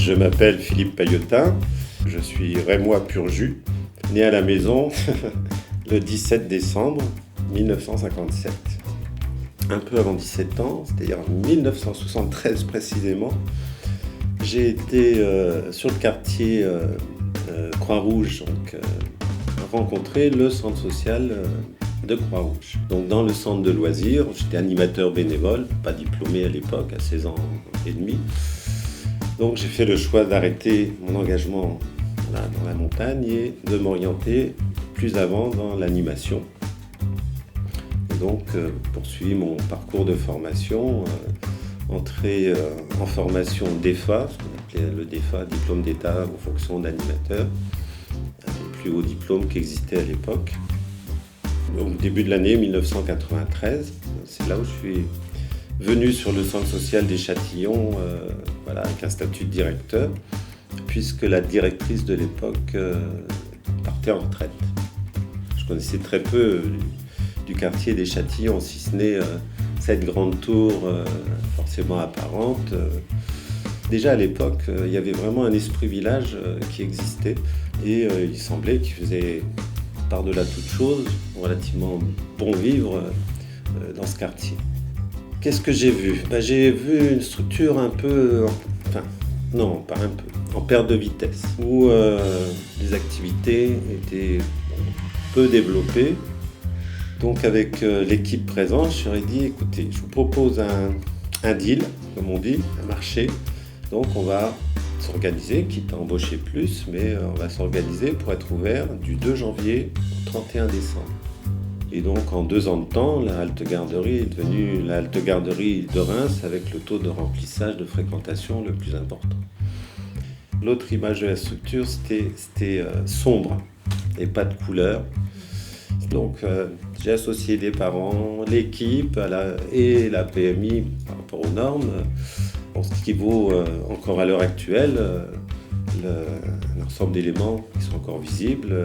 Je m'appelle Philippe Paillotin, je suis rémois pur jus, né à la maison le 17 décembre 1957. Un peu avant 17 ans, c'est-à-dire 1973 précisément, j'ai été sur le quartier Croix-Rouge, rencontrer le centre social de Croix-Rouge. Donc dans le centre de loisirs, j'étais animateur bénévole, pas diplômé à l'époque, à 16 ans et demi. Donc j'ai fait le choix d'arrêter mon engagement dans la montagne et de m'orienter plus avant dans l'animation. Et donc poursuivi mon parcours de formation, entré en formation DEFA, ce qu'on appelait le DEFA, diplôme d'état en fonction d'animateur, un des plus hauts diplômes qui existait à l'époque. Donc début de l'année 1993, c'est là où je suis venu sur le centre social des Châtillons, avec un statut de directeur, puisque la directrice de l'époque partait en retraite. Je connaissais très peu du quartier des Châtillons, si ce n'est cette grande tour forcément apparente. Déjà à l'époque, il y avait vraiment un esprit village qui existait et il semblait qu'il faisait, par-delà toute chose, relativement bon vivre dans ce quartier. Qu'est-ce que j'ai vu ? J'ai vu une structure un peu, en perte de vitesse, où les activités étaient peu développées. Donc avec l'équipe présente, je leur ai dit, écoutez, je vous propose un deal, comme on dit, un marché. Donc on va s'organiser, quitte à embaucher plus, mais on va s'organiser pour être ouvert du 2 janvier au 31 décembre. Et donc en 2 ans de temps, la halte garderie est devenue la halte garderie de Reims avec le taux de remplissage de fréquentation le plus important. L'autre image de la structure, c'était sombre et pas de couleur. Donc j'ai associé les parents, l'équipe et la PMI par rapport aux normes. Ce qui vaut encore à l'heure actuelle, un ensemble d'éléments qui sont encore visibles,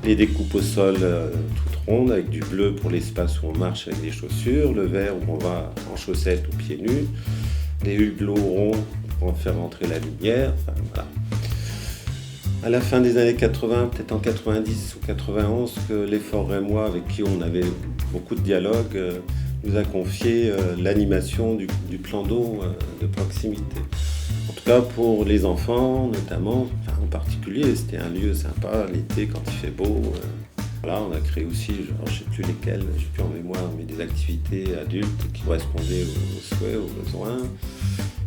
les découpes au sol toutes rondes avec du bleu pour l'espace où on marche avec des chaussures, le vert où on va en chaussettes ou pieds nus, les hublots ronds pour en faire entrer la lumière. Voilà. À la fin des années 80, peut-être en 90 ou 91, que l'effort rémois avec qui on avait beaucoup de dialogue nous a confié l'animation du plan d'eau de proximité. En tout cas pour les enfants notamment, en particulier, c'était un lieu sympa l'été quand il fait beau. On a créé aussi, je ne sais plus lesquelles, je n'ai plus en mémoire, mais des activités adultes qui correspondaient aux souhaits, aux besoins,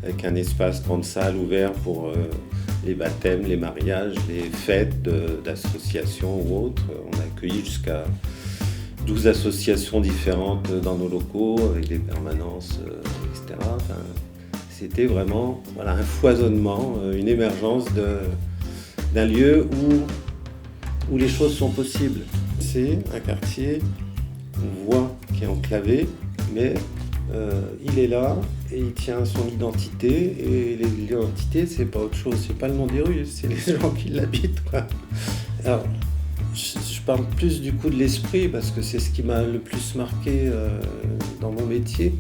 avec un espace grande salle ouvert pour les baptêmes, les mariages, les fêtes d'associations ou autres. On a accueilli jusqu'à 12 associations différentes dans nos locaux, avec des permanences, etc. C'était vraiment un foisonnement, une émergence d'un lieu où les choses sont possibles. C'est un quartier, on voit, qui est enclavé, mais il est là et il tient son identité. Et l'identité, c'est pas autre chose, c'est pas le nom des rues, c'est les gens qui l'habitent, quoi. Alors, je parle plus du coup de l'esprit parce que c'est ce qui m'a le plus marqué dans mon métier.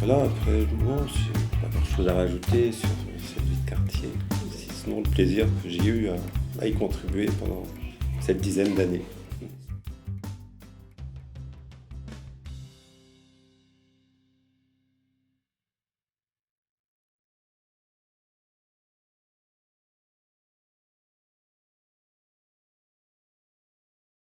Après, j'ai pas grand-chose à rajouter sur cette vie de quartier, sinon le plaisir que j'ai eu à y contribuer pendant cette dizaine d'années.